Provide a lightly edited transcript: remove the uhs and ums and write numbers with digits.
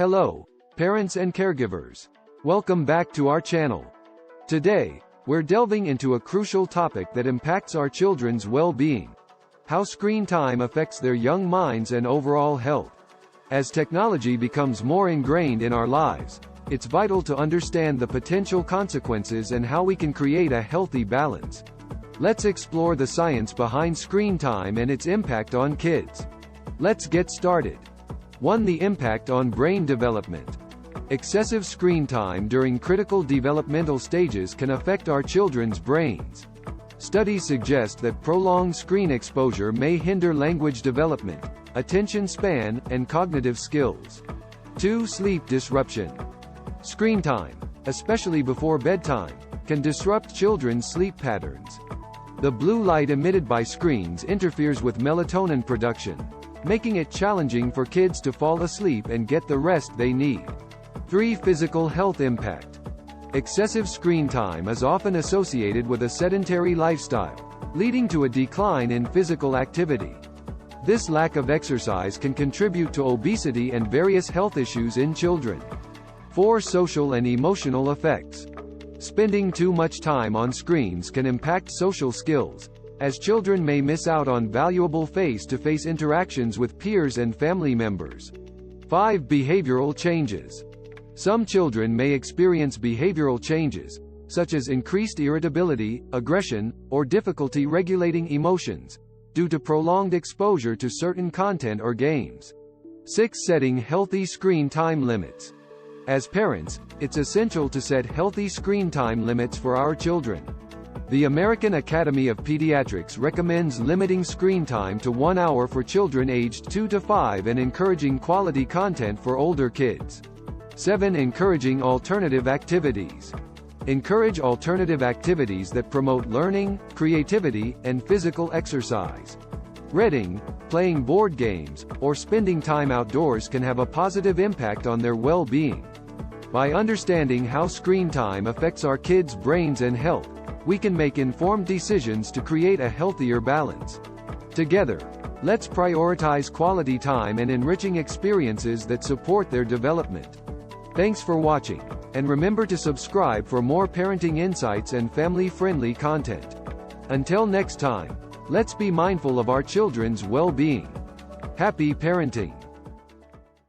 Hello, parents and caregivers. Welcome back to our channel. Today, we're delving into a crucial topic that impacts our children's well-being: how screen time affects their young minds and overall health. As technology becomes more ingrained in our lives, it's vital to understand the potential consequences and how we can create a healthy balance. Let's explore the science behind screen time and its impact on kids. Let's get started. 1. The impact on brain development. Excessive screen time during critical developmental stages can affect our children's brains. Studies suggest that prolonged screen exposure may hinder language development, attention span, and cognitive skills. 2. Sleep disruption. Screen time, especially before bedtime, can disrupt children's sleep patterns. The blue light emitted by screens interferes with melatonin production, making it challenging for kids to fall asleep and get the rest they need. 3. Physical health impact. Excessive screen time is often associated with a sedentary lifestyle, leading to a decline in physical activity. This lack of exercise can contribute to obesity and various health issues in children. 4. Social and emotional effects. Spending too much time on screens can impact social skills, as children may miss out on valuable face-to-face interactions with peers and family members. 5. Behavioral changes. Some children may experience behavioral changes, such as increased irritability, aggression, or difficulty regulating emotions, due to prolonged exposure to certain content or games. 6. Setting healthy screen time limits. As parents, it's essential to set healthy screen time limits for our children. The American Academy of Pediatrics recommends limiting screen time to 1 hour for children aged 2 to 5 and encouraging quality content for older kids. 7. Encouraging alternative activities. Encourage alternative activities that promote learning, creativity, and physical exercise. Reading, playing board games, or spending time outdoors can have a positive impact on their well-being. By understanding how screen time affects our kids' brains and health, we can make informed decisions to create a healthier balance. Together, let's prioritize quality time and enriching experiences that support their development. Thanks for watching, and remember to subscribe for more parenting insights and family-friendly content. Until next time, let's be mindful of our children's well-being. Happy parenting!